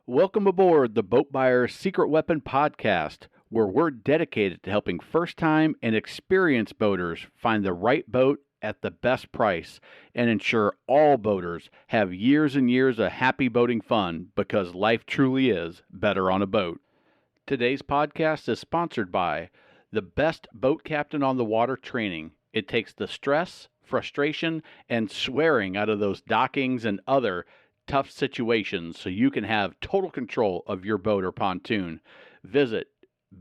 Welcome aboard the Boat Buyer's Secret Weapon podcast, where we're dedicated to helping first-time and experienced boaters find the right boat at the best price and ensure all boaters have years and years of happy boating fun because life truly is better on a boat. Today's podcast is sponsored by the best boat captain on the water training. It takes the stress, frustration, and swearing out of those dockings and other tough situations so you can have total control of your boat or pontoon. Visit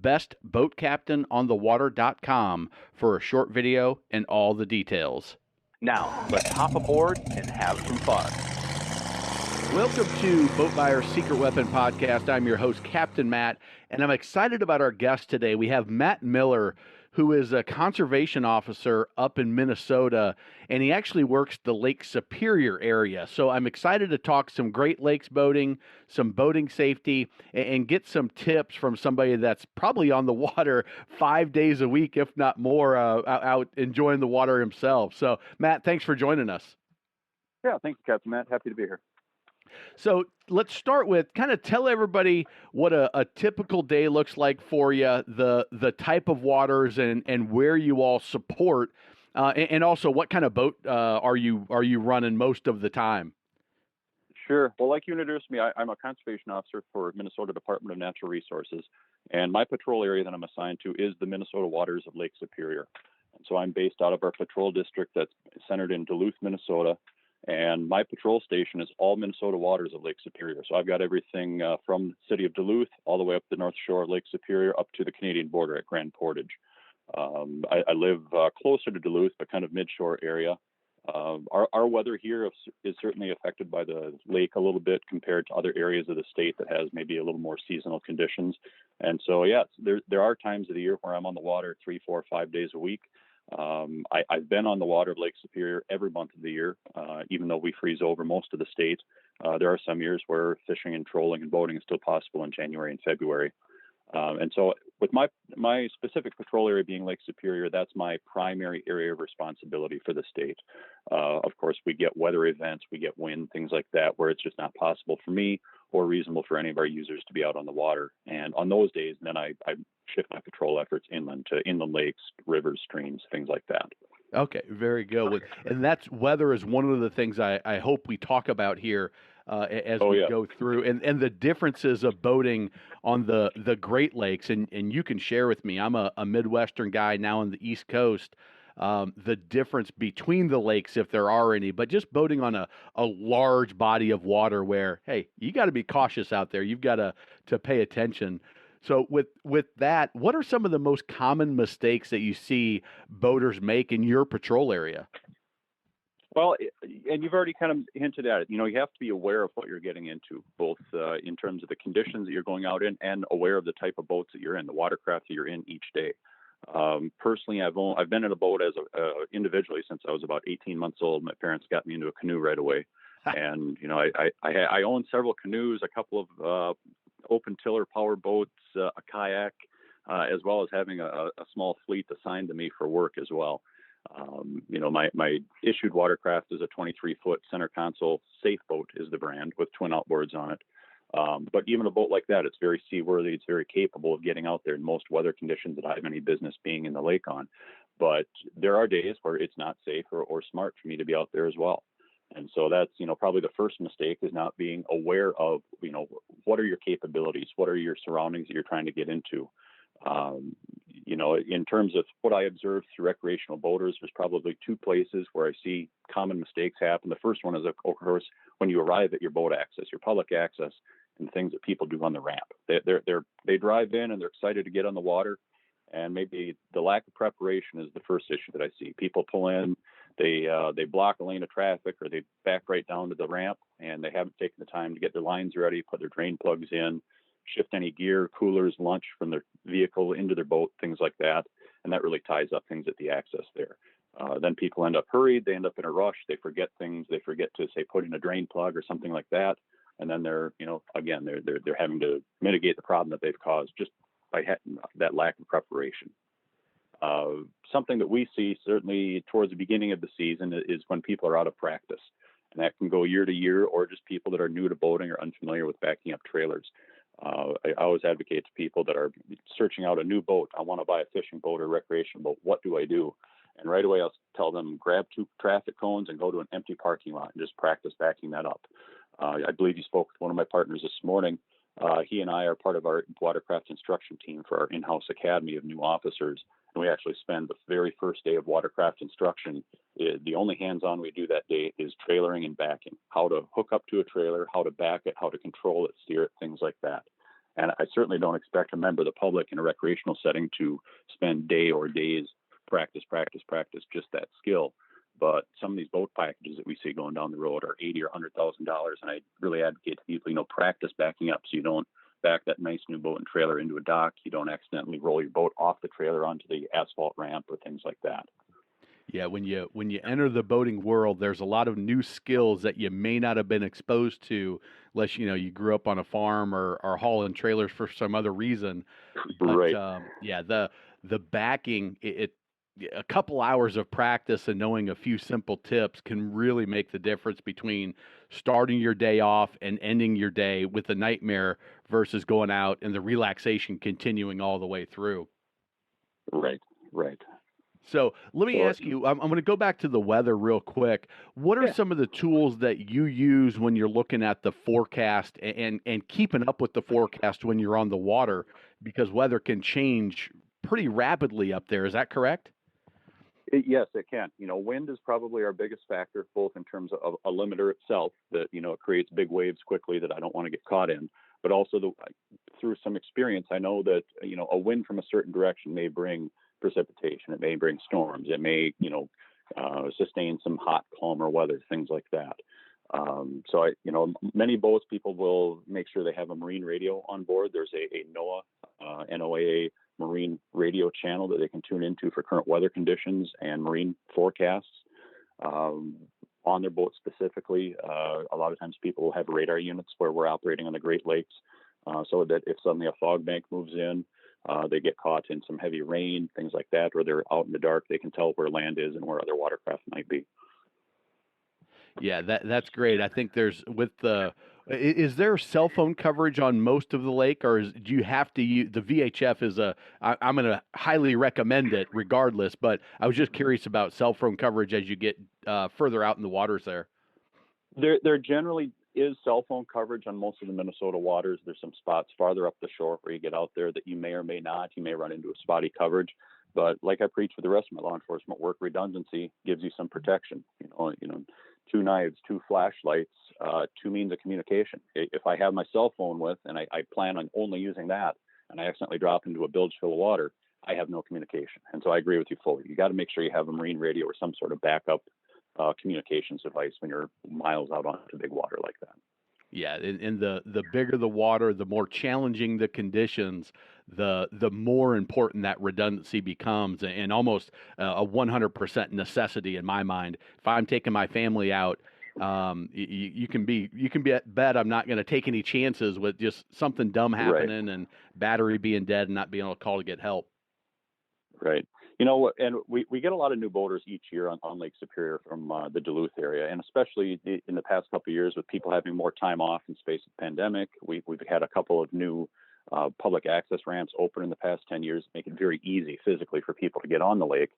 bestboatcaptainonthewater.com for a short video and all the details. Now, let's hop aboard and have some fun. Welcome to Boat Buyer's Secret Weapon podcast. I'm your host, Captain Matt, and I'm excited about our guest today. We have Matt Miller, who is a conservation officer up in Minnesota, and he actually works the Lake Superior area. So I'm excited to talk some Great Lakes boating, some boating safety, and get some tips from somebody that's probably on the water 5 days a week, if not more, out enjoying the water himself. So, Matt, thanks for joining us. Yeah, thanks, Captain Matt. Happy to be here. So let's start with kind of tell everybody what a typical day looks like for you, the type of waters and where you all support, and also what kind of boat are you running most of the time? Sure. Well, like you introduced me, I'm a conservation officer for Minnesota Department of Natural Resources, and my patrol area that I'm assigned to is the Minnesota waters of Lake Superior. And so I'm based out of our patrol district that's centered in Duluth, Minnesota. And my patrol station is all Minnesota waters of Lake Superior. So I've got everything from the city of Duluth all the way up the north shore of Lake Superior up to the Canadian border at Grand Portage. I live closer to Duluth, but kind of mid-shore area. Our weather here is certainly affected by the lake a little bit compared to other areas of the state that has maybe a little more seasonal conditions. And so, yeah, there are times of the year where I'm on the water 3, 4, 5 days a week. I've been on the water of Lake Superior every month of the year, even though we freeze over most of the state. There are some years where fishing and trolling and boating is still possible in January and February. And so with my specific patrol area being Lake Superior, that's my primary area of responsibility for the state. Of course, we get weather events, we get wind, things like that, where it's just not possible for me or reasonable for any of our users to be out on the water. And on those days, then I shift my patrol efforts inland to inland lakes, rivers, streams, things like that. Okay, very good. And that's weather is one of the things I hope we talk about here as we go through, and the differences of boating on the Great Lakes. And you can share with me, I'm a Midwestern guy now on the East Coast, the difference between the lakes, if there are any, but just boating on a large body of water where, hey, you got to be cautious out there. You've got to pay attention. So with that, what are some of the most common mistakes that you see boaters make in your patrol area? Well, and you've already kind of hinted at it. You know, you have to be aware of what you're getting into, both in terms of the conditions that you're going out in and aware of the type of boats that you're in, the watercraft that you're in each day. Personally, I've been in a boat as individually since I was about 18 months old. My parents got me into a canoe right away. And, you know, I own several canoes, a couple of open tiller power boats, a kayak, as well as having a small fleet assigned to me for work as well. You know, my issued watercraft is a 23-foot center console safe boat is the brand with twin outboards on it. But even a boat like that, it's very seaworthy. It's very capable of getting out there in most weather conditions that I have any business being in the lake on. But there are days where it's not safe or smart for me to be out there as well. And so that's, you know, probably the first mistake is not being aware of, you know, what are your capabilities? What are your surroundings that you're trying to get into? You know, in terms of what I observe through recreational boaters, there's probably two places where I see common mistakes happen. The first one is, of course, when you arrive at your boat access, your public access, and things that people do on the ramp. They drive in and they're excited to get on the water. And maybe the lack of preparation is the first issue that I see. People pull in, they block a lane of traffic, or they back right down to the ramp, and they haven't taken the time to get their lines ready, put their drain plugs in, shift any gear, coolers, lunch from their vehicle into their boat, things like that. And that really ties up things at the access there. Then people end up hurried, they end up in a rush, they forget things, they forget to say put in a drain plug or something like that. And then they're having to mitigate the problem that they've caused just by that lack of preparation. Something that we see certainly towards the beginning of the season is when people are out of practice. And that can go year to year, or just people that are new to boating or unfamiliar with backing up trailers. I always advocate to people that are searching out a new boat. I want to buy a fishing boat or recreation boat. What do I do? And right away, I'll tell them, grab 2 traffic cones and go to an empty parking lot and just practice backing that up. I believe you spoke with one of my partners this morning. He and I are part of our watercraft instruction team for our in-house academy of new officers. And we actually spend the very first day of watercraft instruction. The only hands-on we do that day is trailering and backing, how to hook up to a trailer, how to back it, how to control it, steer it, things like that. And I certainly don't expect a member of the public in a recreational setting to spend day or days practice, just that skill. But some of these boat packages that we see going down the road are $80,000 or $100,000, and I really advocate to people, practice backing up so you don't back that nice new boat and trailer into a dock. You don't accidentally roll your boat off the trailer onto the asphalt ramp or things like that. Yeah, when you enter the boating world, there's a lot of new skills that you may not have been exposed to unless you grew up on a farm or hauling trailers for some other reason. But Right. yeah, the backing a couple hours of practice and knowing a few simple tips can really make the difference between starting your day off and ending your day with a nightmare versus going out and the relaxation continuing all the way through. Right. So let me ask you, I'm going to go back to the weather real quick. What are some of the tools that you use when you're looking at the forecast and keeping up with the forecast when you're on the water? Because weather can change pretty rapidly up there. Is that correct? Yes, it can. Wind is probably our biggest factor, both in terms of a limiter itself that, it creates big waves quickly that I don't want to get caught in, but also through some experience, I know that, a wind from a certain direction may bring precipitation. It may bring storms. It may, sustain some hot, calmer weather, things like that. So many boats, people will make sure they have a marine radio on board. There's a NOAA, NOAA marine radio channel that they can tune into for current weather conditions and marine forecasts on their boat specifically. A lot of times people will have radar units where we're operating on the Great Lakes, so that if suddenly a fog bank moves in, they get caught in some heavy rain, things like that, or they're out in the dark, they can tell where land is and where other watercraft might be. Yeah, that's great. I think is there cell phone coverage on most of the lake, or do you have to use the VHF? I'm going to highly recommend it regardless, but I was just curious about cell phone coverage as you get further out in the waters there. There generally is cell phone coverage on most of the Minnesota waters. There's some spots farther up the shore where you get out there that you may or may not. You may run into a spotty coverage. But like I preach with the rest of my law enforcement work, redundancy gives you some protection. 2 knives, 2 flashlights, 2 means of communication. If I have my cell phone with, and I plan on only using that, and I accidentally drop into a bilge full of water, I have no communication. And so I agree with you fully. You got to make sure you have a marine radio or some sort of backup communications device when you're miles out onto big water like that. Yeah, and the bigger the water, the more challenging the conditions, the more important that redundancy becomes, and almost a 100% necessity in my mind. If I'm taking my family out, you can be at bet I'm not going to take any chances with just something dumb happening and battery being dead and not being able to call to get help. Right. And we get a lot of new boaters each year on Lake Superior from the Duluth area, and especially in the past couple of years with people having more time off in space of the pandemic, we've had a couple of new public access ramps open in the past 10 years, make it very easy physically for people to get on the lake.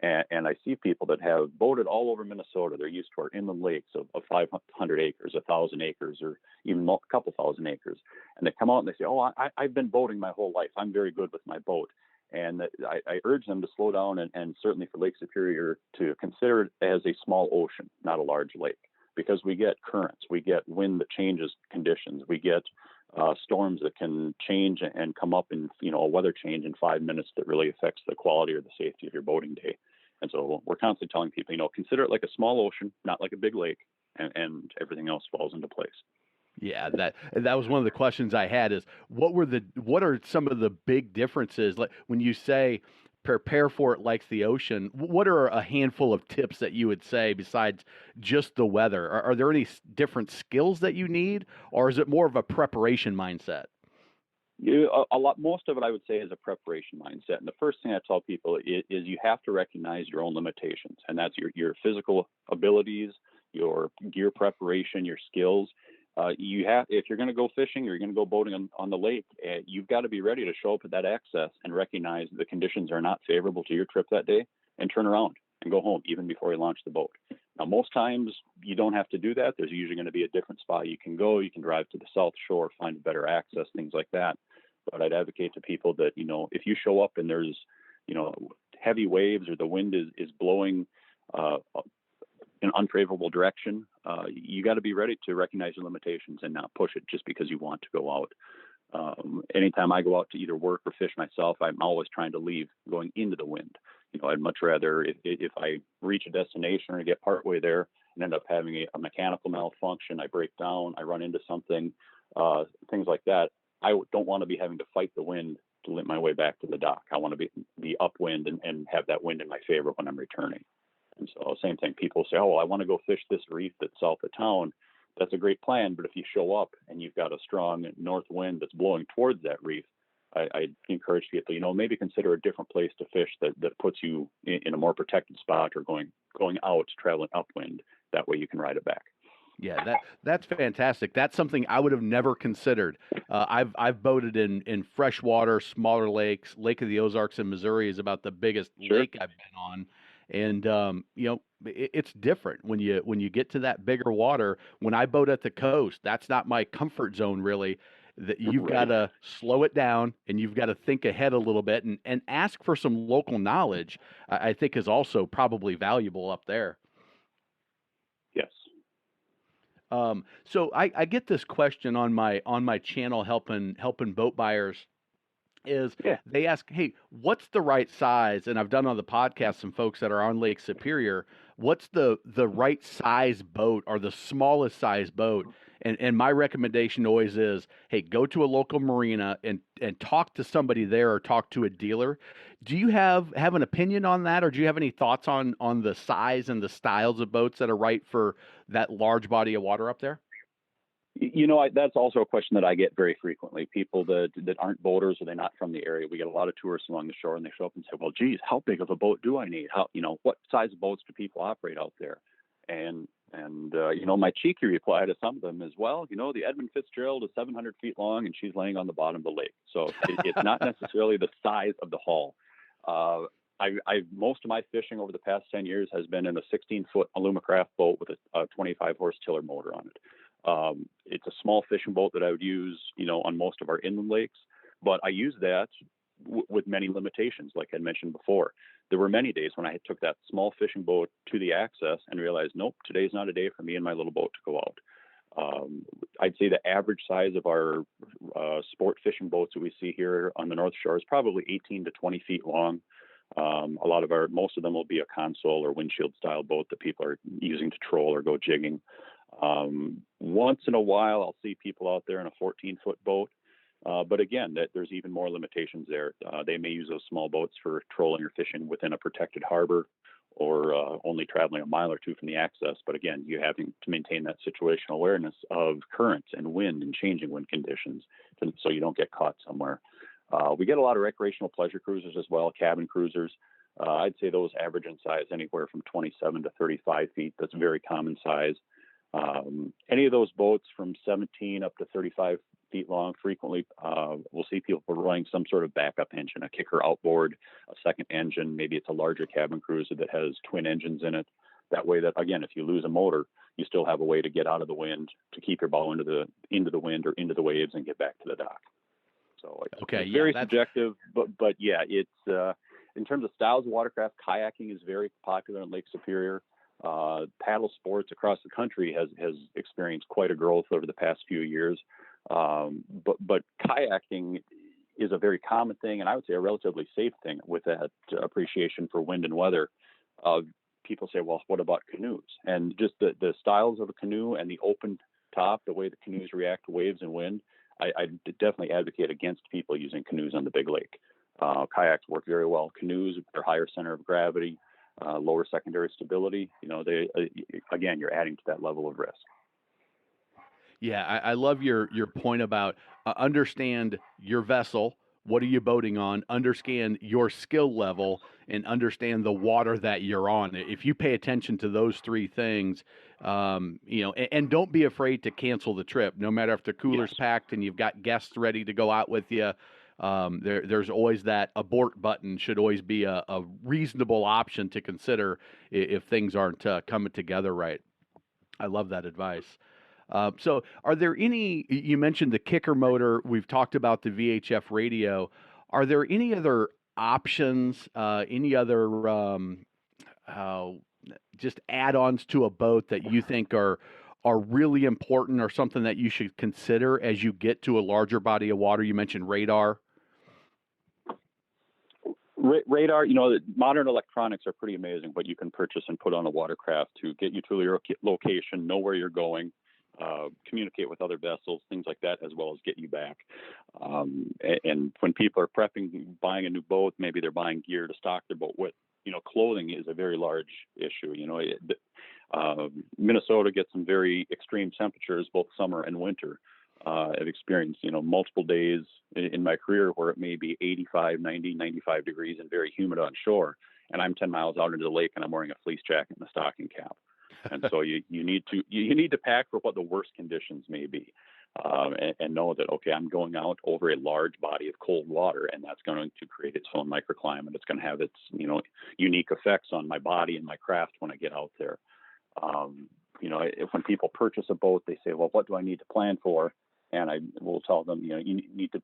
And I see people that have boated all over Minnesota. They're used to our inland lakes of 500 acres, 1,000 acres, or even a couple thousand acres. And they come out and they say, "Oh, I've been boating my whole life. I'm very good with my boat." And I urge them to slow down and certainly for Lake Superior to consider it as a small ocean, not a large lake, because we get currents, we get wind that changes conditions, we get storms that can change and come up in a weather change in 5 minutes that really affects the quality or the safety of your boating day. And so we're constantly telling people, consider it like a small ocean, not like a big lake, and everything else falls into place. Yeah, that was one of the questions I had is what are some of the big differences? Like when you say prepare for it like the ocean, what are a handful of tips that you would say besides just the weather? Are there any different skills that you need, or is it more of a preparation mindset? Most of it I would say is a preparation mindset. And the first thing I tell people is you have to recognize your own limitations, and that's your physical abilities, your gear preparation, your skills. If you're going to go fishing or you're going to go boating on the lake, you've got to be ready to show up at that access and recognize the conditions are not favorable to your trip that day and turn around and go home even before you launch the boat. Now, most times you don't have to do that. There's usually going to be a different spot you can go. You can drive to the south shore, find better access, things like that. But I'd advocate to people that, if you show up and there's, heavy waves or the wind is blowing an unfavorable direction, you got to be ready to recognize your limitations and not push it just because you want to go out. Anytime I go out to either work or fish myself, I'm always trying to leave going into the wind. I'd much rather if I reach a destination or get partway there and end up having a mechanical malfunction, I break down, I run into something, things like that. I don't want to be having to fight the wind to limp my way back to the dock. I want to be upwind and have that wind in my favor when I'm returning. And so same thing, people say, oh, I want to go fish this reef that's south of town. That's a great plan. But if you show up and you've got a strong north wind that's blowing towards that reef, I encourage people, maybe consider a different place to fish that puts you in a more protected spot or going out, traveling upwind. That way you can ride it back. Yeah, that's fantastic. That's something I would have never considered. I've boated in freshwater, smaller lakes. Lake of the Ozarks in Missouri is about the biggest Sure. lake I've been on, and it's different when you get to that bigger water. When I boat at the coast, that's not my comfort zone really. That you've got to slow it down and you've got to think ahead a little bit and ask for some local knowledge. I think is also probably valuable up there. Yes. So I get this question on my channel helping boat buyers is they ask, hey, what's the right size? And I've done on the podcast some folks that are on Lake Superior. What's the right size boat or the smallest size boat? And my recommendation always is, hey, go to a local marina and talk to somebody there or talk to a dealer. Do you have an opinion on that, or do you have any thoughts on the size and the styles of boats that are right for that large body of water up there? That's also a question that I get very frequently. People that aren't boaters or they're not from the area. We get a lot of tourists along the shore, and they show up and say, "Well, geez, how big of a boat do I need? What size of boats do people operate out there?" And my cheeky reply to some of them is, "Well, the Edmund Fitzgerald is 700 feet long, and she's laying on the bottom of the lake. So it's not necessarily the size of the hull." Most of my fishing over the past 10 years has been in a 16-foot Alumacraft boat with a 25 horse tiller motor on it. It's a small fishing boat that I would use, on most of our inland lakes, but I use that with many limitations, like I mentioned before. There were many days when I took that small fishing boat to the access and realized, nope, today's not a day for me and my little boat to go out. I'd say the average size of our sport fishing boats that we see here on the North Shore is probably 18 to 20 feet long. Most of them will be a console or windshield style boat that people are using to troll or go jigging. Once in a while, I'll see people out there in a 14-foot boat. But again, there's even more limitations there. They may use those small boats for trolling or fishing within a protected harbor or only traveling a mile or two from the access. But again, you having to maintain that situational awareness of currents and wind and changing wind conditions so you don't get caught somewhere. We get a lot of recreational pleasure cruisers as well, cabin cruisers. I'd say those average in size anywhere from 27 to 35 feet. That's a very common size. Any of those boats from 17 up to 35 feet long, frequently we'll see people running some sort of backup engine, a kicker outboard, a second engine. Maybe it's a larger cabin cruiser that has twin engines in it. That way that, again, if you lose a motor, you still have a way to get out of the wind, to keep your bow into the wind or into the waves and get back to the dock. So it's very subjective, but yeah, it's in terms of styles of watercraft, kayaking is very popular in Lake Superior. Paddle sports across the country has experienced quite a growth over the past few years. But kayaking is a very common thing, and I would say a relatively safe thing with that appreciation for wind and weather. People say, well, what about canoes? And just the styles of a canoe and the open top, the way the canoes react to waves and wind, I definitely advocate against people using canoes on the big lake. Kayaks work very well. Canoes, they're higher center of gravity, lower secondary stability. Again, you're adding to that level of risk. Yeah, I love your point about understand your vessel, what are you boating on, understand your skill level, and understand the water that you're on. If you pay attention to those three things, and don't be afraid to cancel the trip, no matter if the Yes. cooler's packed and you've got guests ready to go out with you. There's always that abort button should always be a reasonable option to consider if things aren't coming together right. I love that advice. So, are there any? You mentioned the kicker motor. We've talked about the VHF radio. Are there any other options? Any other uh, just add-ons to a boat that you think are really important, or something that you should consider as you get to a larger body of water? You mentioned radar. Radar, you know, modern electronics are pretty amazing. What you can purchase and put on a watercraft to get you to your location, know where you're going, communicate with other vessels, things like that, as well as get you back. And when people are prepping, buying a new boat, maybe they're buying gear to stock their boat with. You know, clothing is a very large issue. You know, Minnesota gets some very extreme temperatures, both summer and winter. I've experienced, you know, multiple days in my career where it may be 85, 90, 95 degrees and very humid on shore. And I'm 10 miles out into the lake and I'm wearing a fleece jacket and a stocking cap. And so you need to pack for what the worst conditions may be, and know that, okay, I'm going out over a large body of cold water, and that's going to create its own microclimate. It's going to have its, you know, unique effects on my body and my craft when I get out there. You know, when people purchase a boat, they say, well, what do I need to plan for? And I will tell them, you know, you need to,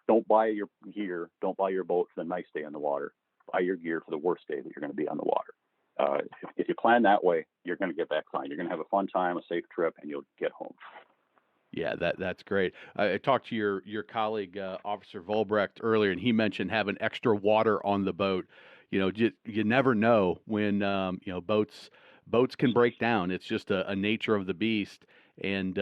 don't buy your gear, don't buy your boat for the nice day on the water. Buy your gear for the worst day that you're going to be on the water. If you plan that way, you're going to get back fine. You're going to have a fun time, a safe trip, and you'll get home. Yeah, that's great. I talked to your colleague, Officer Volbrecht, earlier, and he mentioned having extra water on the boat. You know, you never know when boats can break down. It's just a nature of the beast. And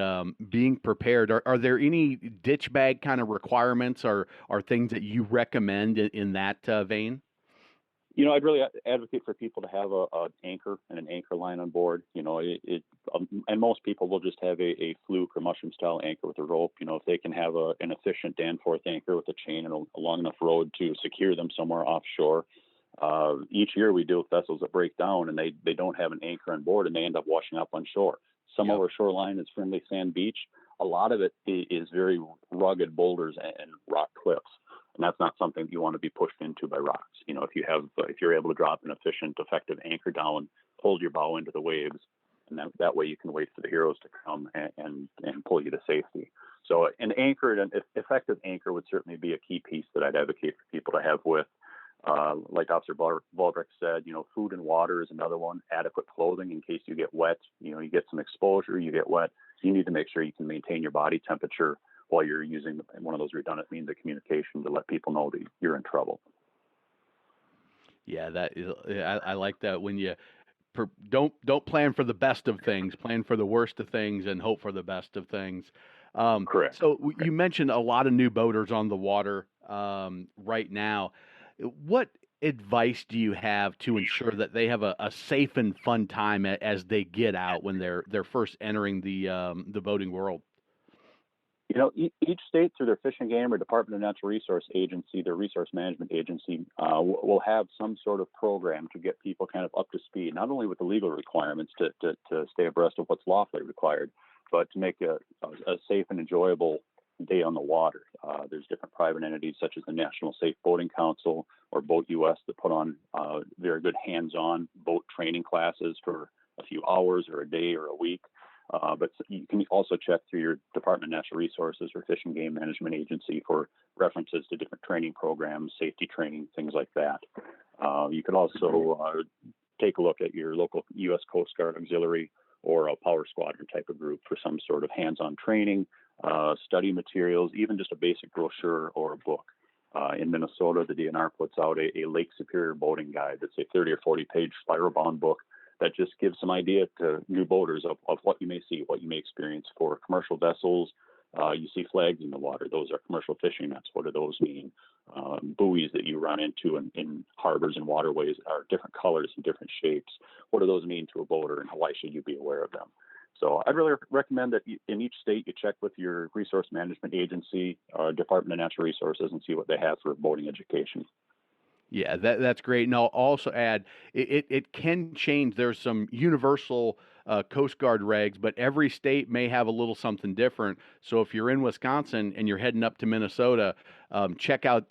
being prepared. Are there any ditch bag kind of requirements, or things that you recommend in that vein? You know, I'd really advocate for people to have an anchor and an anchor line on board. You know, and most people will just have a fluke or mushroom style anchor with a rope. You know, if they can have an efficient Danforth anchor with a chain and a long enough rod to secure them somewhere offshore. Each year we deal with vessels that break down and they don't have an anchor on board and they end up washing up on shore. Some of our shoreline is friendly sand beach. A lot of it is very rugged boulders and rock cliffs. And that's not something you want to be pushed into by rocks. You know, if you're able to drop an efficient, effective anchor down, hold your bow into the waves, and that way you can wait for the heroes to come and pull you to safety. So an effective anchor would certainly be a key piece that I'd advocate for people to have with. Like Officer Baldrick said, you know, food and water is another one. Adequate clothing in case you get wet. You know, you get some exposure, you get wet. You need to make sure you can maintain your body temperature while you're using one of those redundant means of communication to let people know that you're in trouble. Yeah, that is. I like that when you don't plan for the best of things, plan for the worst of things, and hope for the best of things. Correct. So you mentioned a lot of new boaters on the water right now. What advice do you have to ensure that they have a safe and fun time as they get out when they're first entering the boating world? You know, each state through their Fish and Game or Department of Natural Resource Agency, their resource management agency, will have some sort of program to get people kind of up to speed, not only with the legal requirements to stay abreast of what's lawfully required, but to make a safe and enjoyable day on the water. There's different private entities such as the National Safe Boating Council or Boat US that put on very good hands-on boat training classes for a few hours or a day or a week. But you can also check through your Department of Natural Resources or Fish and Game Management Agency for references to different training programs, safety training, things like that. You could also take a look at your local U.S. Coast Guard Auxiliary or a Power Squadron type of group for some sort of hands-on training, study materials, even just a basic brochure or a book. In Minnesota, the DNR puts out a Lake Superior boating guide that's a 30 or 40-page spiral-bound book that just gives some idea to new boaters of what you may see, what you may experience. For commercial vessels, you see flags in the water. Those are commercial fishing nets. What do those mean? Buoys that you run into in harbors and waterways are different colors and different shapes. What do those mean to a boater, and why should you be aware of them? So I'd really recommend that in each state you check with your resource management agency, Department of Natural Resources, and see what they have for boating education. Yeah, that's great. And I'll also add it can change. There's some universal Coast Guard regs, but every state may have a little something different. So if you're in Wisconsin and you're heading up to Minnesota, check out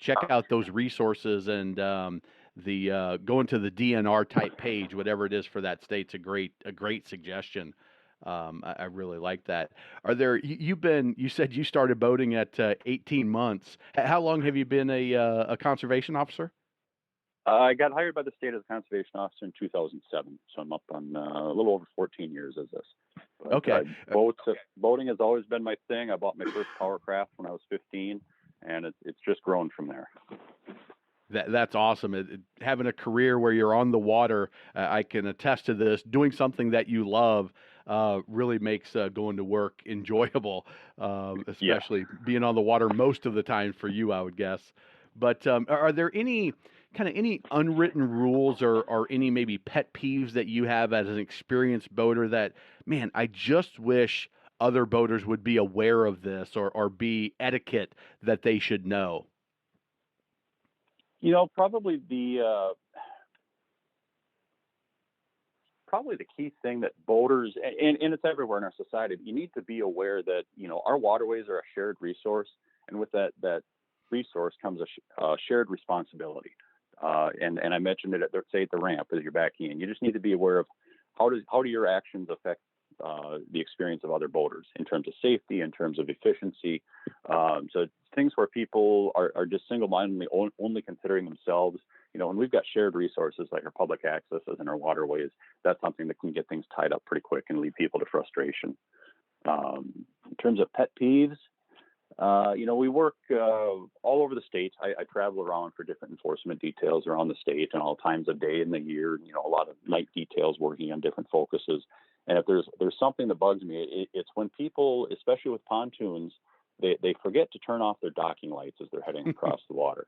those resources and the going to the DNR type page, whatever it is for that state's a great suggestion. I really like that. Are there you said you started boating at 18 months. How long have you been a conservation officer? I got hired by the state as a conservation officer in 2007, so I'm up on a little over 14 years as this. But, Okay. boating has always been my thing. I bought my first powercraft when I was 15, and it's just grown from there. That's awesome. Having a career where you're on the water, I can attest to this. Doing something that you love really makes going to work enjoyable, Yeah. especially being on the water most of the time for you, I would guess. But are there any unwritten rules or any maybe pet peeves that you have as an experienced boater that, man, I just wish other boaters would be aware of this or be etiquette that they should know? Probably the key thing that boaters, and it's everywhere in our society, you need to be aware that our waterways are a shared resource, and with that resource comes a shared responsibility. And I mentioned it at say at the ramp as you're backing in. You just need to be aware of how do your actions affect the experience of other boaters in terms of safety, in terms of efficiency. So things where people are just single-mindedly only considering themselves. When we've got shared resources like our public accesses and our waterways, that's something that can get things tied up pretty quick and lead people to frustration. In terms of pet peeves, we work all over the state. I travel around for different enforcement details around the state and all times of day in the year. A lot of night details working on different focuses. And if there's something that bugs me, it's when people, especially with pontoons, they forget to turn off their docking lights as they're heading across the water.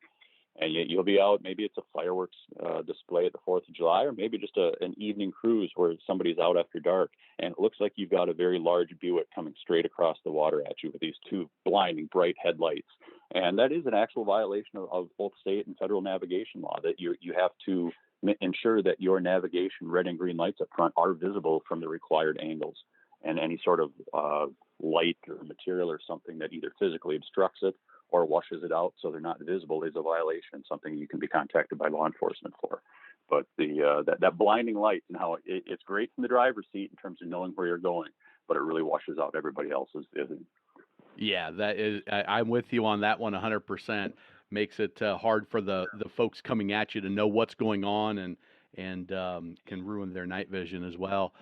And you'll be out, maybe it's a fireworks display at the 4th of July, or maybe just an evening cruise where somebody's out after dark, and it looks like you've got a very large Buick coming straight across the water at you with these two blinding bright headlights. And that is an actual violation of both state and federal navigation law, that you have to ensure that your navigation red and green lights up front are visible from the required angles. And any sort of light or material or something that either physically obstructs it or washes it out so they're not visible is a violation, something you can be contacted by law enforcement for. But that blinding light and how it's great from the driver's seat in terms of knowing where you're going, but it really washes out everybody else's vision. Yeah, that is. I'm with you on that one 100%. Makes it hard for the folks coming at you to know what's going on and can ruin their night vision as well.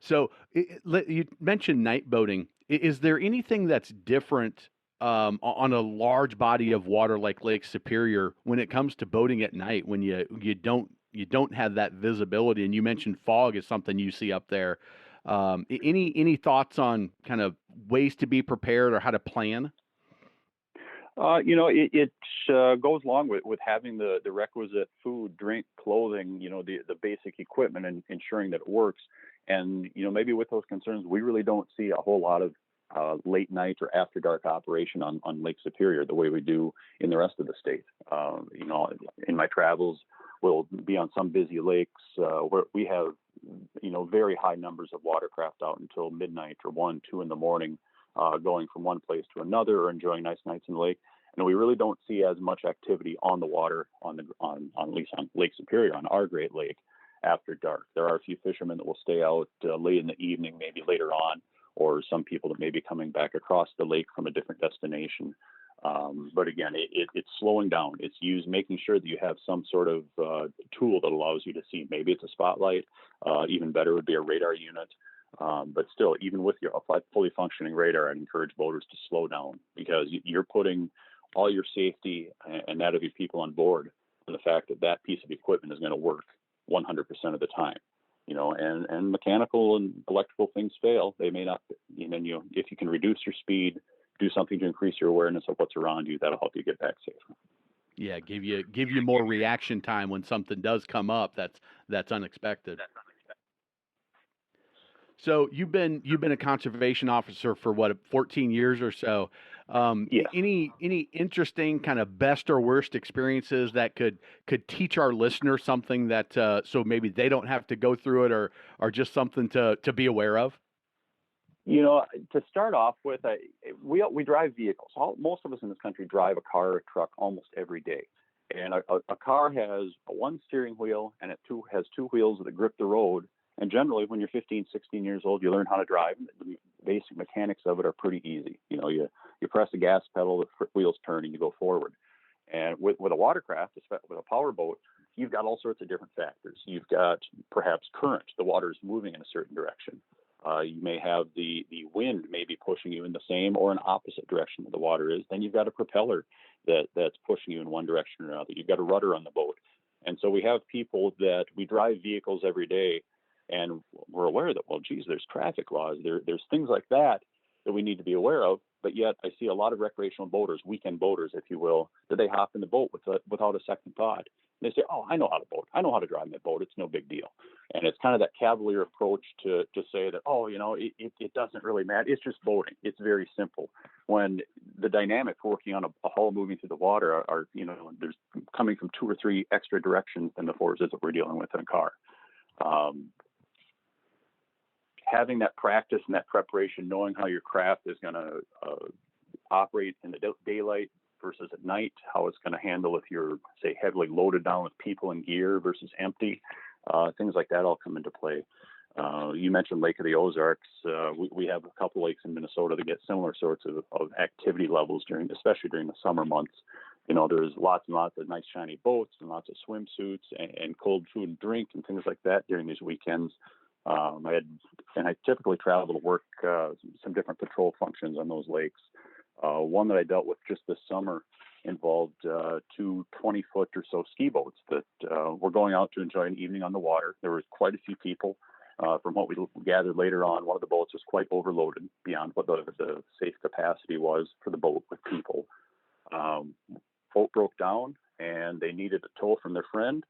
So you mentioned night boating. Is there anything that's different on a large body of water like Lake Superior when it comes to boating at night when you don't have that visibility? And you mentioned fog is something you see up there. Any thoughts on kind of ways to be prepared or how to plan? It goes along with having the requisite food, drink, clothing, the basic equipment and ensuring that it works. And, maybe with those concerns, we really don't see a whole lot of late night or after dark operation on Lake Superior the way we do in the rest of the state. In my travels, we'll be on some busy lakes where we have, very high numbers of watercraft out until midnight or 1, 2 in the morning, going from one place to another or enjoying nice nights in the lake. And we really don't see as much activity on the water on at least on Lake Superior, on our Great Lake, after dark. There are a few fishermen that will stay out late in the evening, maybe later on, or some people that may be coming back across the lake from a different destination. But again, it's slowing down. It's making sure that you have some sort of tool that allows you to see. Maybe it's a spotlight. Even better would be a radar unit. But still, even with your fully functioning radar, I'd encourage boaters to slow down, because you're putting all your safety and that of your people on board on the fact that piece of equipment is going to work 100% of the time. And mechanical and electrical things fail. They may not, if you can reduce your speed, do something to increase your awareness of what's around you, that'll help you get back safer. Yeah, give you more reaction time when something does come up that's unexpected. So you've been a conservation officer for what, 14 years or so. Yes. Any interesting kind of best or worst experiences that could teach our listeners something that so maybe they don't have to go through it, or just something to be aware of? To start off with, we drive vehicles. Most of us in this country drive a car or a truck almost every day. And a car has one steering wheel, and has two wheels that grip the road. And generally, when you're 15, 16 years old, you learn how to drive. The basic mechanics of it are pretty easy. You press the gas pedal, the wheels turn, and you go forward. And with a watercraft, with a power boat, you've got all sorts of different factors. You've got perhaps current. The water is moving in a certain direction. You may have the wind maybe pushing you in the same or an opposite direction that the water is. Then you've got a propeller that's pushing you in one direction or another. You've got a rudder on the boat. And so we have people that we drive vehicles every day, and we're aware that, well, geez, there's traffic laws. There's things like that we need to be aware of. But yet I see a lot of recreational boaters, weekend boaters, if you will, that they hop in the boat without a second thought. And they say, oh, I know how to boat. I know how to drive my boat. It's no big deal. And it's kind of that cavalier approach to say that, oh, it doesn't really matter. It's just boating. It's very simple. When the dynamics working on a hull moving through the water are there's coming from two or three extra directions than the forces that we're dealing with in a car. Having that practice and that preparation, knowing how your craft is going to operate in the daylight versus at night, how it's going to handle if you're, say, heavily loaded down with people and gear versus empty, things like that all come into play. You mentioned Lake of the Ozarks. We have a couple lakes in Minnesota that get similar sorts of activity levels especially during the summer months. There's lots and lots of nice shiny boats and lots of swimsuits and cold food and drink and things like that during these weekends. I typically travel to work some different patrol functions on those lakes. One that I dealt with just this summer involved two 20-foot or so ski boats that were going out to enjoy an evening on the water. There was quite a few people. From what we gathered later on, one of the boats was quite overloaded beyond what the safe capacity was for the boat with people. Boat broke down, and they needed a tow from their friend.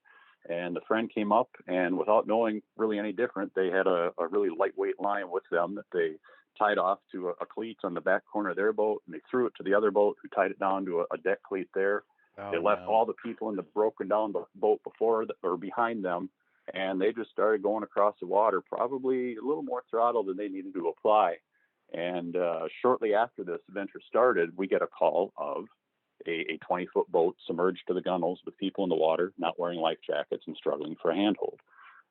And the friend came up, and without knowing really any different, they had a really lightweight line with them that they tied off to a cleat on the back corner of their boat, and they threw it to the other boat, who tied it down to a deck cleat there. Oh, they left no. all the people in the broken down boat or behind them, and they just started going across the water, probably a little more throttle than they needed to apply. And shortly after this adventure started, we get a call of a 20-foot boat submerged to the gunnels with people in the water, not wearing life jackets and struggling for a handhold.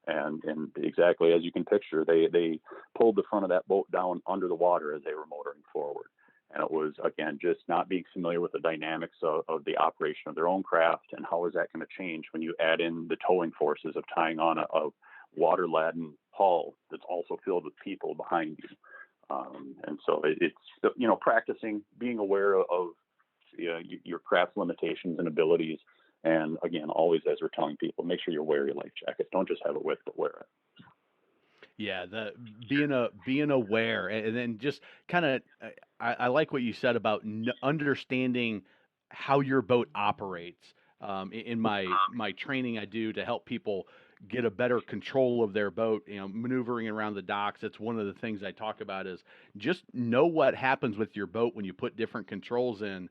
And exactly as you can picture, they pulled the front of that boat down under the water as they were motoring forward. And it was, again, just not being familiar with the dynamics of the operation of their own craft, and how is that going to change when you add in the towing forces of tying on a water-laden hull that's also filled with people behind you. And so it's practicing, being aware of your craft's limitations and abilities. And again, always, as we're telling people, make sure you wear your life jacket. Don't just have it with, but wear it. Yeah, the being aware, and then just kind of, I like what you said about understanding how your boat operates. In my training, I do to help people get a better control of their boat. Maneuvering around the docks. It's one of the things I talk about is just know what happens with your boat when you put different controls in.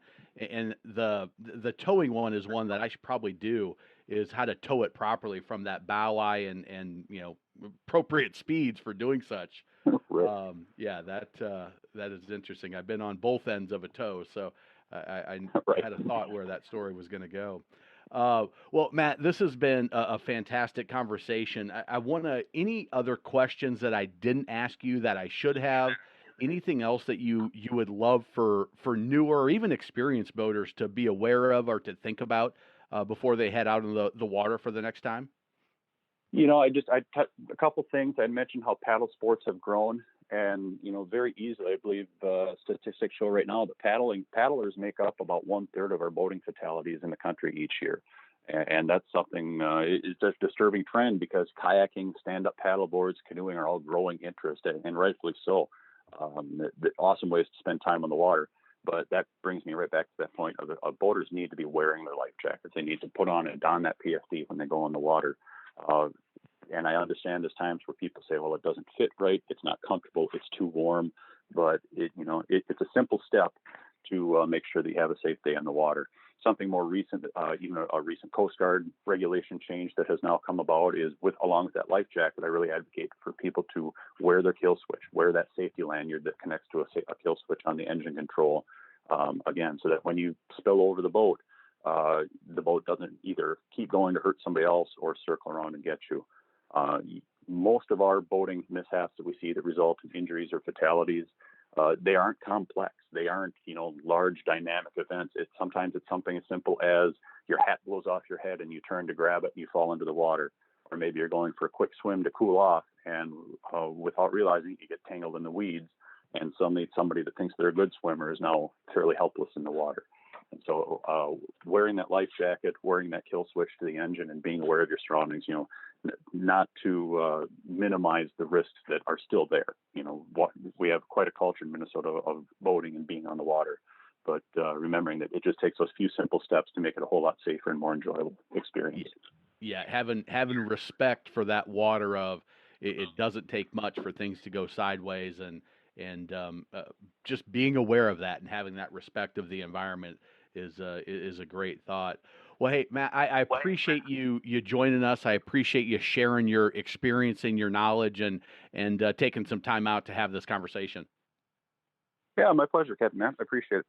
And the towing one is one that I should probably do, is how to tow it properly from that bow eye and appropriate speeds for doing such. Right. Yeah, that is interesting. I've been on both ends of a tow, so I Right. had a thought where that story was going to go. Well, Matt, this has been a fantastic conversation. I want to, any other questions that I didn't ask you that I should have? Anything else that you would love for newer or even experienced boaters to be aware of or to think about before they head out in the water for the next time? A couple things. I mentioned how paddle sports have grown, and very easily, I believe statistics show right now that paddlers make up about 1/3 of our boating fatalities in the country each year. And that's something, it's a disturbing trend, because kayaking, stand-up paddle boards, canoeing are all growing interest, and rightfully so. The awesome ways to spend time on the water. But that brings me right back to that point of boaters need to be wearing their life jackets. They need to put on and don that PFD when they go in the water. And I understand there's times where people say, well, it doesn't fit right, it's not comfortable, it's too warm, but it's a simple step to make sure that you have a safe day on the water. Something more recent, even a recent Coast Guard regulation change that has now come about is along with that life jacket, I really advocate for people to wear their kill switch, wear that safety lanyard that connects to a kill switch on the engine control, again, so that when you spill over the boat doesn't either keep going to hurt somebody else or circle around and get you. Most of our boating mishaps that we see that result in injuries or fatalities, they aren't complex. They aren't, large dynamic events. Sometimes it's something as simple as your hat blows off your head and you turn to grab it and you fall into the water. Or maybe you're going for a quick swim to cool off and without realizing you get tangled in the weeds, and suddenly somebody that thinks they're a good swimmer is now fairly helpless in the water. And so wearing that life jacket, wearing that kill switch to the engine, and being aware of your surroundings, not to minimize the risks that are still there. We have quite a culture in Minnesota of boating and being on the water, but remembering that it just takes those few simple steps to make it a whole lot safer and more enjoyable experience. Yeah, having respect for that water of it doesn't take much for things to go sideways, and just being aware of that and having that respect of the environment is a great thought. Well, hey, Matt, I appreciate you joining us. I appreciate you sharing your experience and your knowledge and taking some time out to have this conversation. Yeah, my pleasure, Captain Matt. I appreciate it.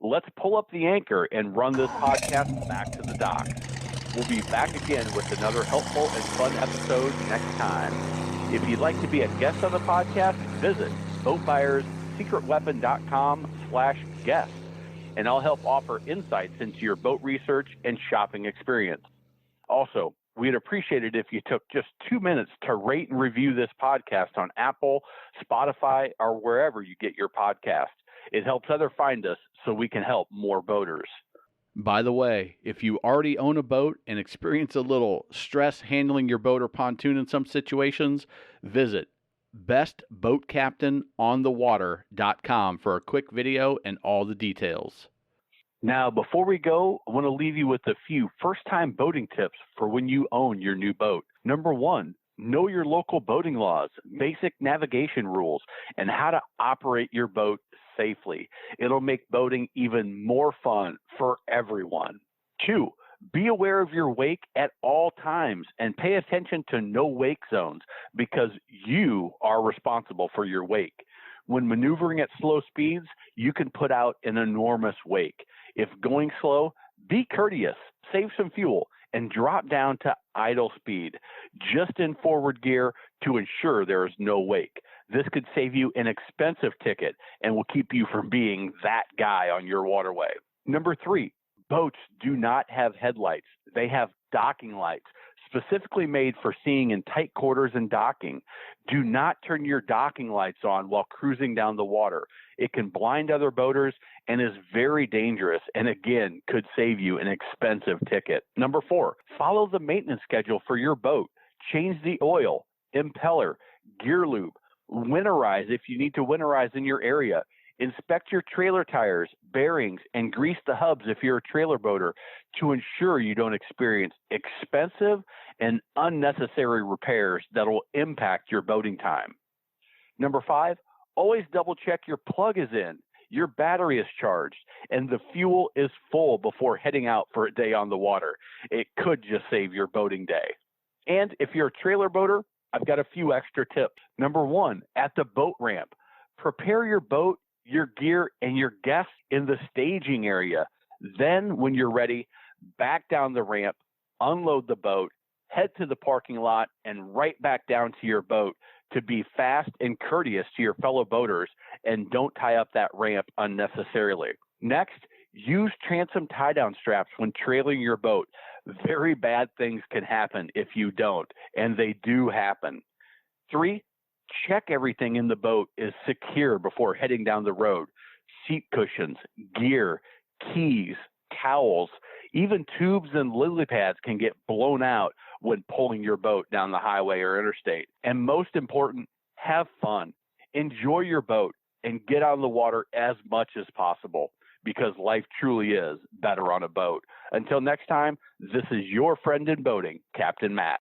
Let's pull up the anchor and run this podcast back to the docks. We'll be back again with another helpful and fun episode next time. If you'd like to be a guest on the podcast, visit boatbuyerssecretweapon.com/guest, and I'll help offer insights into your boat research and shopping experience. Also, we'd appreciate it if you took just 2 minutes to rate and review this podcast on Apple, Spotify, or wherever you get your podcast. It helps others find us so we can help more boaters. By the way, if you already own a boat and experience a little stress handling your boat or pontoon in some situations, visit bestboatcaptainonthewater.com for a quick video and all the details. Now, before we go, I want to leave you with a few first-time boating tips for when you own your new boat. Number 1, know your local boating laws, basic navigation rules, and how to operate your boat safely. It'll make boating even more fun for everyone. 2, be aware of your wake at all times and pay attention to no wake zones because you are responsible for your wake. When maneuvering at slow speeds, you can put out an enormous wake. If going slow, be courteous, save some fuel, and drop down to idle speed, just in forward gear to ensure there is no wake. This could save you an expensive ticket and will keep you from being that guy on your waterway. Number 3, boats do not have headlights. They have docking lights, specifically made for seeing in tight quarters and docking. Do not turn your docking lights on while cruising down the water. It can blind other boaters and is very dangerous, and again, could save you an expensive ticket. Number 4, follow the maintenance schedule for your boat. Change the oil, impeller, gear lube, winterize if you need to winterize in your area. Inspect your trailer tires, bearings, and grease the hubs if you're a trailer boater to ensure you don't experience expensive and unnecessary repairs that will impact your boating time. Number 5, always double check your plug is in, your battery is charged, and the fuel is full before heading out for a day on the water. It could just save your boating day. And if you're a trailer boater, I've got a few extra tips. Number 1, at the boat ramp, prepare your boat, your gear, and your guests in the staging area. Then, when you're ready, back down the ramp, unload the boat, head to the parking lot, and right back down to your boat to be fast and courteous to your fellow boaters and don't tie up that ramp unnecessarily. Next, use transom tie-down straps when trailing your boat. Very bad things can happen if you don't, and they do happen. 3, Check everything in the boat is secure before heading down the road. Seat cushions, gear, keys, towels, even tubes and lily pads can get blown out when pulling your boat down the highway or interstate. And most important, have fun. Enjoy your boat and get on the water as much as possible, because life truly is better on a boat. Until next time, this is your friend in boating, Captain Matt.